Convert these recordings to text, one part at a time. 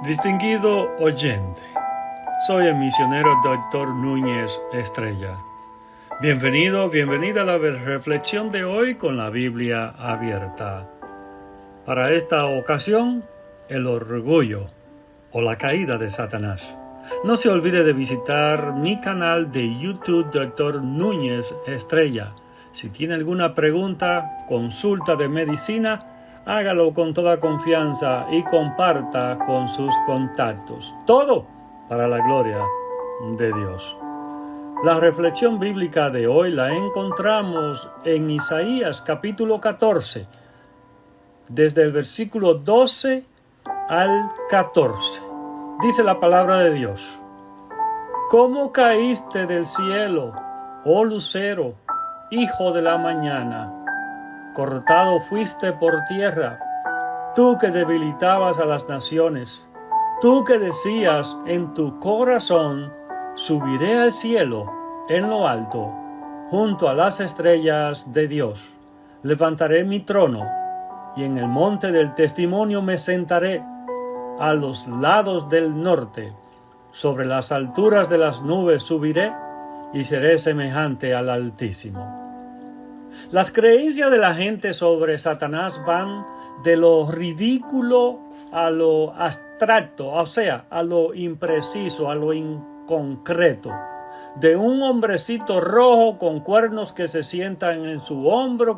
Distinguido oyente, soy el misionero Dr. Núñez Estrella. Bienvenida a la reflexión de hoy con la Biblia abierta. Para esta ocasión, el orgullo o la caída de Satanás. No se olvide de visitar mi canal de YouTube Dr. Núñez Estrella. Si tiene alguna pregunta, consulta de medicina, hágalo con toda confianza y comparta con sus contactos. Todo para la gloria de Dios. La reflexión bíblica de hoy la encontramos en Isaías capítulo 14, desde el versículo 12 al 14. Dice la palabra de Dios: ¿Cómo caíste del cielo, oh lucero, hijo de la mañana? Cortado fuiste por tierra, tú que debilitabas a las naciones, tú que decías en tu corazón: subiré al cielo en lo alto, junto a las estrellas de Dios. Levantaré mi trono, y en el monte del testimonio me sentaré, a los lados del norte. Sobre las alturas de las nubes subiré, y seré semejante al Altísimo. Las creencias de la gente sobre Satanás van de lo ridículo a lo abstracto, o sea, a lo impreciso, a lo inconcreto. De un hombrecito rojo con cuernos que se sienta en su hombro,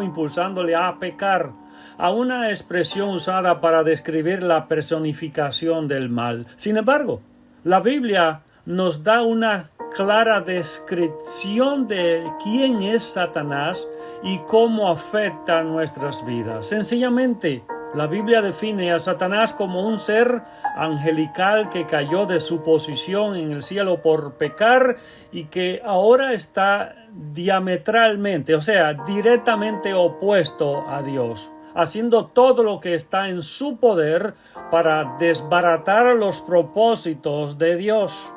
impulsándole a pecar, a una expresión usada para describir la personificación del mal. Sin embargo, la Biblia nos da una clara descripción de quién es Satanás y cómo afecta nuestras vidas. Sencillamente, la Biblia define a Satanás como un ser angelical que cayó de su posición en el cielo por pecar y que ahora está diametralmente, o sea, directamente opuesto a Dios, haciendo todo lo que está en su poder para desbaratar los propósitos de Dios.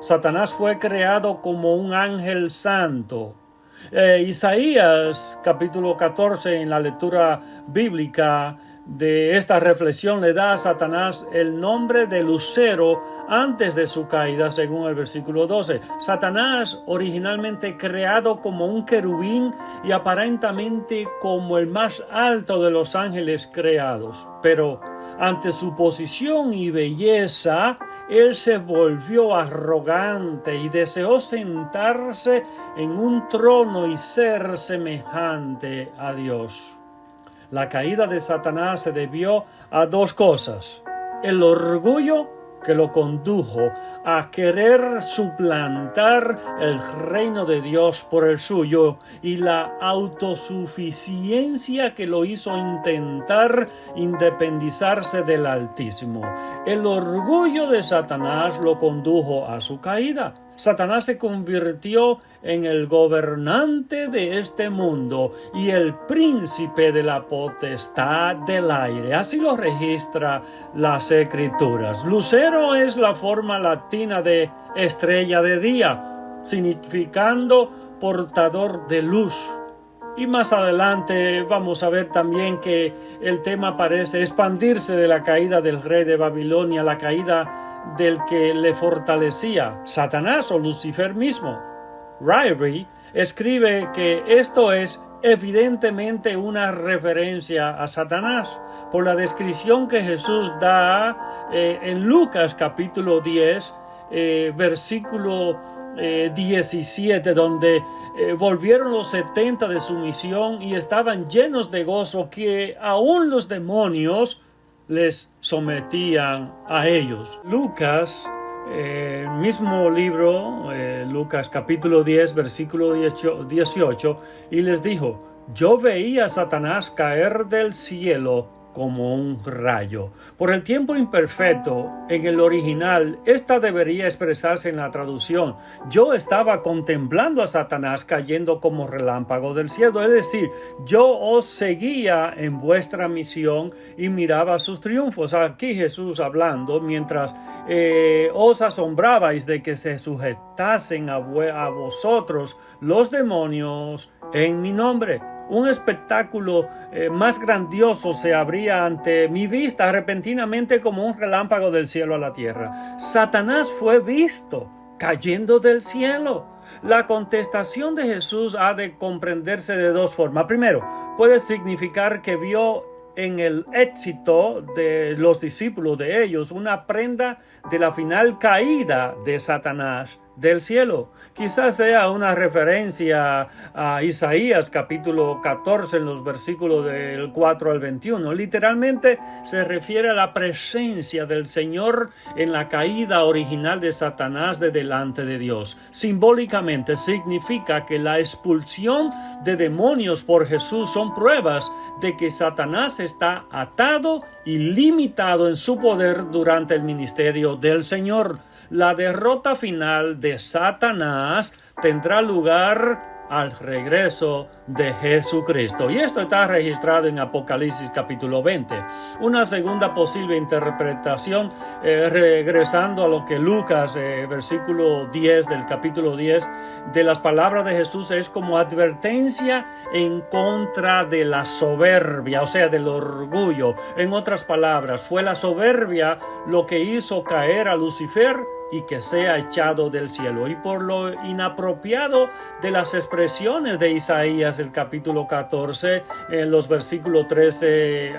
Satanás fue creado como un ángel santo. Isaías capítulo 14 en la lectura bíblica de esta reflexión le da a Satanás el nombre de lucero antes de su caída, según el versículo 12. Satanás, originalmente creado como un querubín y aparentemente como el más alto de los ángeles creados, pero ante su posición y belleza, él se volvió arrogante y deseó sentarse en un trono y ser semejante a Dios. La caída de Satanás se debió a dos cosas: el orgullo, que lo condujo a querer suplantar el reino de Dios por el suyo, y la autosuficiencia, que lo hizo intentar independizarse del Altísimo. El orgullo de Satanás lo condujo a su caída. Satanás se convirtió en el gobernante de este mundo y el príncipe de la potestad del aire. Así lo registra las Escrituras. Lucero es la forma latina de estrella de día, significando portador de luz. Y más adelante vamos a ver también que el tema parece expandirse de la caída del rey de Babilonia, la caída del que le fortalecía, Satanás o Lucifer mismo. Ryrie escribe que esto es evidentemente una referencia a Satanás por la descripción que Jesús da en Lucas capítulo 10, versículo 17, donde volvieron los 70 de su misión y estaban llenos de gozo, que aún los demonios les sometían a ellos. Lucas, el mismo libro, Lucas capítulo 10, versículo 18, y les dijo: yo veía a Satanás caer del cielo como un rayo. Por el tiempo imperfecto, en el original, esta debería expresarse en la traducción: yo estaba contemplando a Satanás cayendo como relámpago del cielo. Es decir, yo os seguía en vuestra misión y miraba sus triunfos. Aquí Jesús hablando, mientras os asombrabais de que se sujetasen a vosotros los demonios en mi nombre. un espectáculo más grandioso se abría ante mi vista repentinamente como un relámpago del cielo a la tierra. Satanás fue visto cayendo del cielo. La contestación de Jesús ha de comprenderse de dos formas. Primero, puede significar que vio en el éxito de los discípulos de ellos una prenda de la final caída de Satanás del cielo. Quizás sea una referencia a Isaías capítulo 14 en los versículos del 4 al 21. Literalmente se refiere a la presencia del Señor en la caída original de Satanás de delante de Dios. Simbólicamente significa que la expulsión de demonios por Jesús son pruebas de que Satanás está atado y limitado en su poder durante el ministerio del Señor. La derrota final de Satanás tendrá lugar al regreso de Jesucristo. Y esto está registrado en Apocalipsis capítulo 20. Una segunda posible interpretación, regresando a lo que Lucas, versículo 10 del capítulo 10, de las palabras de Jesús, es como advertencia en contra de la soberbia, o sea, del orgullo. En otras palabras, fue la soberbia lo que hizo caer a Lucifer y que sea echado del cielo. Y por lo inapropiado de las expresiones de Isaías, el capítulo 14, en los versículos 13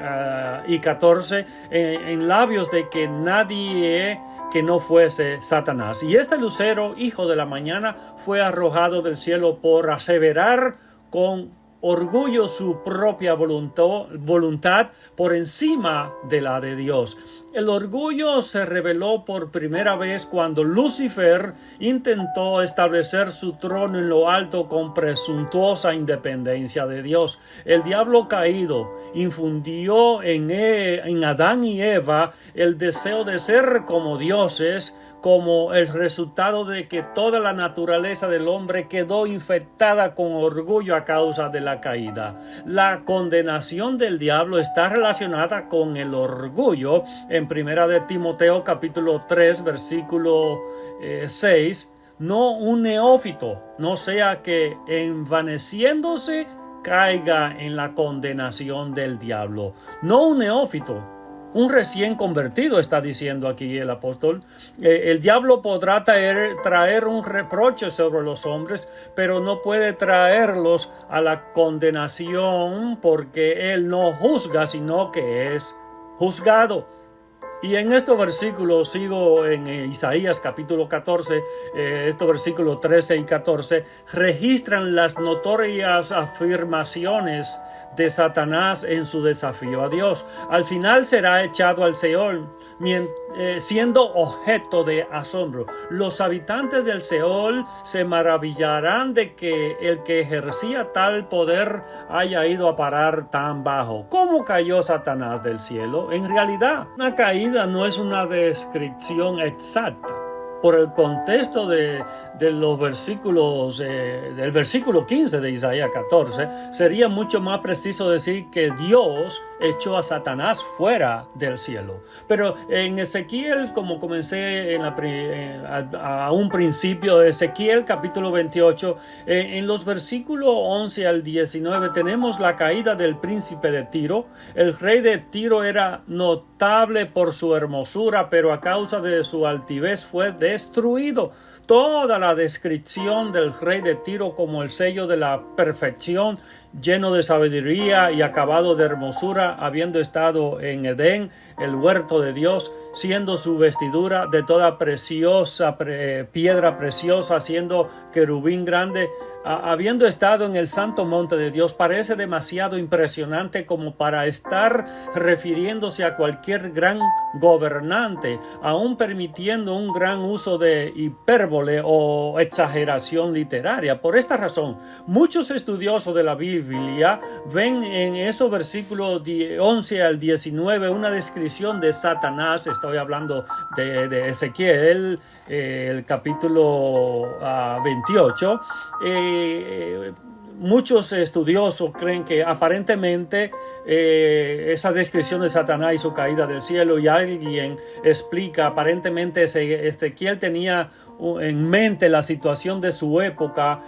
y 14, en labios de que nadie que no fuese Satanás. Y este lucero, hijo de la mañana, fue arrojado del cielo por aseverar con orgullo su propia voluntad por encima de la de Dios. El orgullo se reveló por primera vez cuando Lucifer intentó establecer su trono en lo alto con presuntuosa independencia de Dios. El diablo caído infundió en Adán y Eva el deseo de ser como dioses, como el resultado de que toda la naturaleza del hombre quedó infectada con orgullo a causa de la caída. La condenación del diablo está relacionada con el orgullo. En primera de Timoteo capítulo 3 versículo 6, no un neófito, no sea que envaneciéndose caiga en la condenación del diablo. No un neófito, un recién convertido, está diciendo aquí el apóstol. El diablo podrá traer un reproche sobre los hombres, pero no puede traerlos a la condenación, porque él no juzga, sino que es juzgado. Y en estos versículos, sigo en Isaías capítulo 14, estos versículos 13 y 14, registran las notorias afirmaciones de Satanás en su desafío a Dios. Al final será echado al Seol, siendo objeto de asombro. Los habitantes del Seol se maravillarán de que el que ejercía tal poder haya ido a parar tan bajo. ¿Cómo cayó Satanás del cielo? En realidad, una caída no es una descripción exacta. Por el contexto de los versículos, del versículo 15 de Isaías 14, sería mucho más preciso decir que Dios echó a Satanás fuera del cielo. Pero en Ezequiel, como comencé a un principio, Ezequiel capítulo 28, en los versículos 11 al 19, tenemos la caída del príncipe de Tiro. El rey de Tiro era notable por su hermosura, pero a causa de su altivez fue destruido. Toda la descripción del rey de Tiro como el sello de la perfección, lleno de sabiduría y acabado de hermosura, habiendo estado en Edén, el huerto de Dios, siendo su vestidura de toda preciosa piedra preciosa, siendo querubín grande, habiendo estado en el santo monte de Dios, parece demasiado impresionante como para estar refiriéndose a cualquier gran gobernante, aún permitiendo un gran uso de hipérbole o exageración literaria. Por esta razón, muchos estudiosos de la Biblia ven en esos versículos 11 al 19 una descripción de Satanás. Estoy hablando de Ezequiel, el capítulo 28, muchos estudiosos creen que aparentemente esa descripción de Satanás y su caída del cielo, y alguien explica aparentemente Ezequiel tenía en mente la situación de su época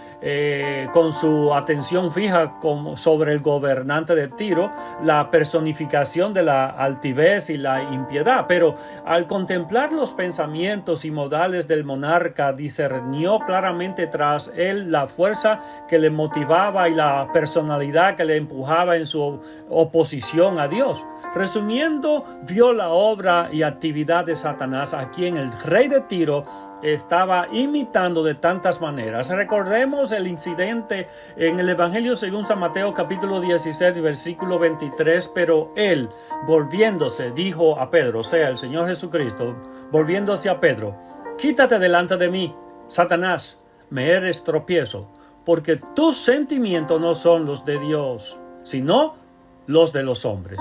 con su atención fija sobre el gobernante de Tiro, la personificación de la altivez y la impiedad. Pero al contemplar los pensamientos y modales del monarca, discernió claramente tras él la fuerza que le motivaba y la personalidad que le empujaba en su oposición a Dios. Resumiendo, vio la obra y actividad de Satanás, a quien el rey de Tiro estaba imitando de tantas maneras. Recordemos el incidente en el Evangelio según San Mateo capítulo 16 versículo 23, pero él, volviéndose, dijo a Pedro, o sea, el Señor Jesucristo, volviéndose a Pedro: quítate delante de mí, Satanás, me eres tropiezo, porque tus sentimientos no son los de Dios, sino los de los hombres.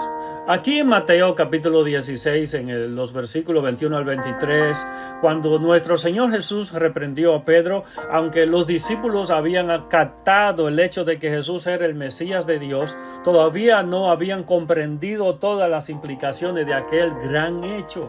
Aquí en Mateo capítulo 16, en los versículos 21 al 23, cuando nuestro Señor Jesús reprendió a Pedro, aunque los discípulos habían captado el hecho de que Jesús era el Mesías de Dios, todavía no habían comprendido todas las implicaciones de aquel gran hecho.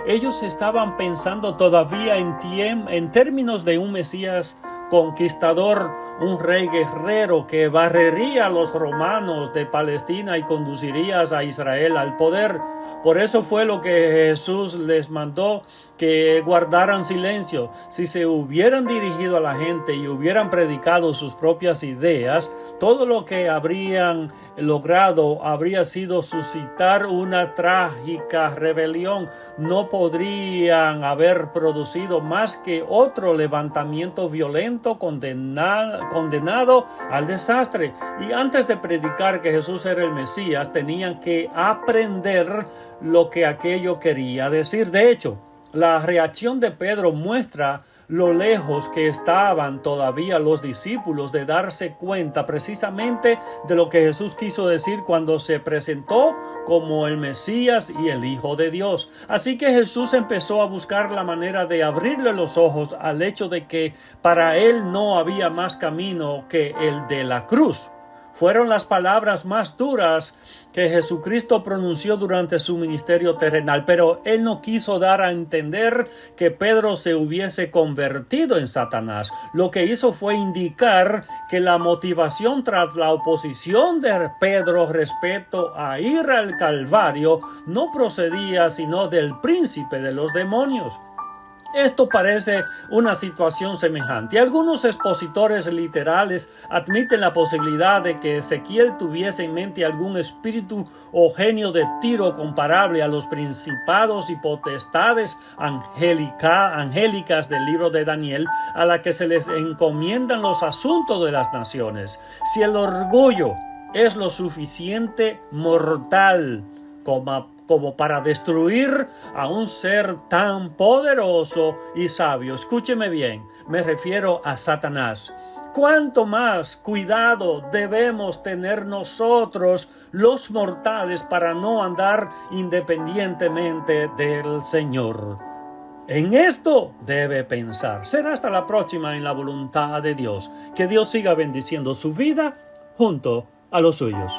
Ellos estaban pensando todavía en términos de un Mesías conquistador, un rey guerrero que barrería a los romanos de Palestina y conduciría a Israel al poder. Por eso fue lo que Jesús les mandó que guardaran silencio. Si se hubieran dirigido a la gente y hubieran predicado sus propias ideas, todo lo que habrían logrado habría sido suscitar una trágica rebelión. No podrían haber producido más que otro levantamiento violento condenado al desastre. Y antes de predicar que Jesús era el Mesías, tenían que aprender lo que aquello quería decir. De hecho, la reacción de Pedro muestra lo lejos que estaban todavía los discípulos de darse cuenta precisamente de lo que Jesús quiso decir cuando se presentó como el Mesías y el Hijo de Dios. Así que Jesús empezó a buscar la manera de abrirle los ojos al hecho de que para él no había más camino que el de la cruz. Fueron las palabras más duras que Jesucristo pronunció durante su ministerio terrenal, pero él no quiso dar a entender que Pedro se hubiese convertido en Satanás. Lo que hizo fue indicar que la motivación tras la oposición de Pedro respecto a ir al Calvario no procedía sino del príncipe de los demonios. Esto parece una situación semejante. Algunos expositores literales admiten la posibilidad de que Ezequiel tuviese en mente algún espíritu o genio de Tiro comparable a los principados y potestades angélicas del libro de Daniel, a la que se les encomiendan los asuntos de las naciones. Si el orgullo es lo suficiente mortal como para destruir a un ser tan poderoso y sabio, escúcheme bien, me refiero a Satanás, ¿cuánto más cuidado debemos tener nosotros los mortales para no andar independientemente del Señor? En esto debe pensar. Será hasta la próxima en la voluntad de Dios. Que Dios siga bendiciendo su vida junto a los suyos.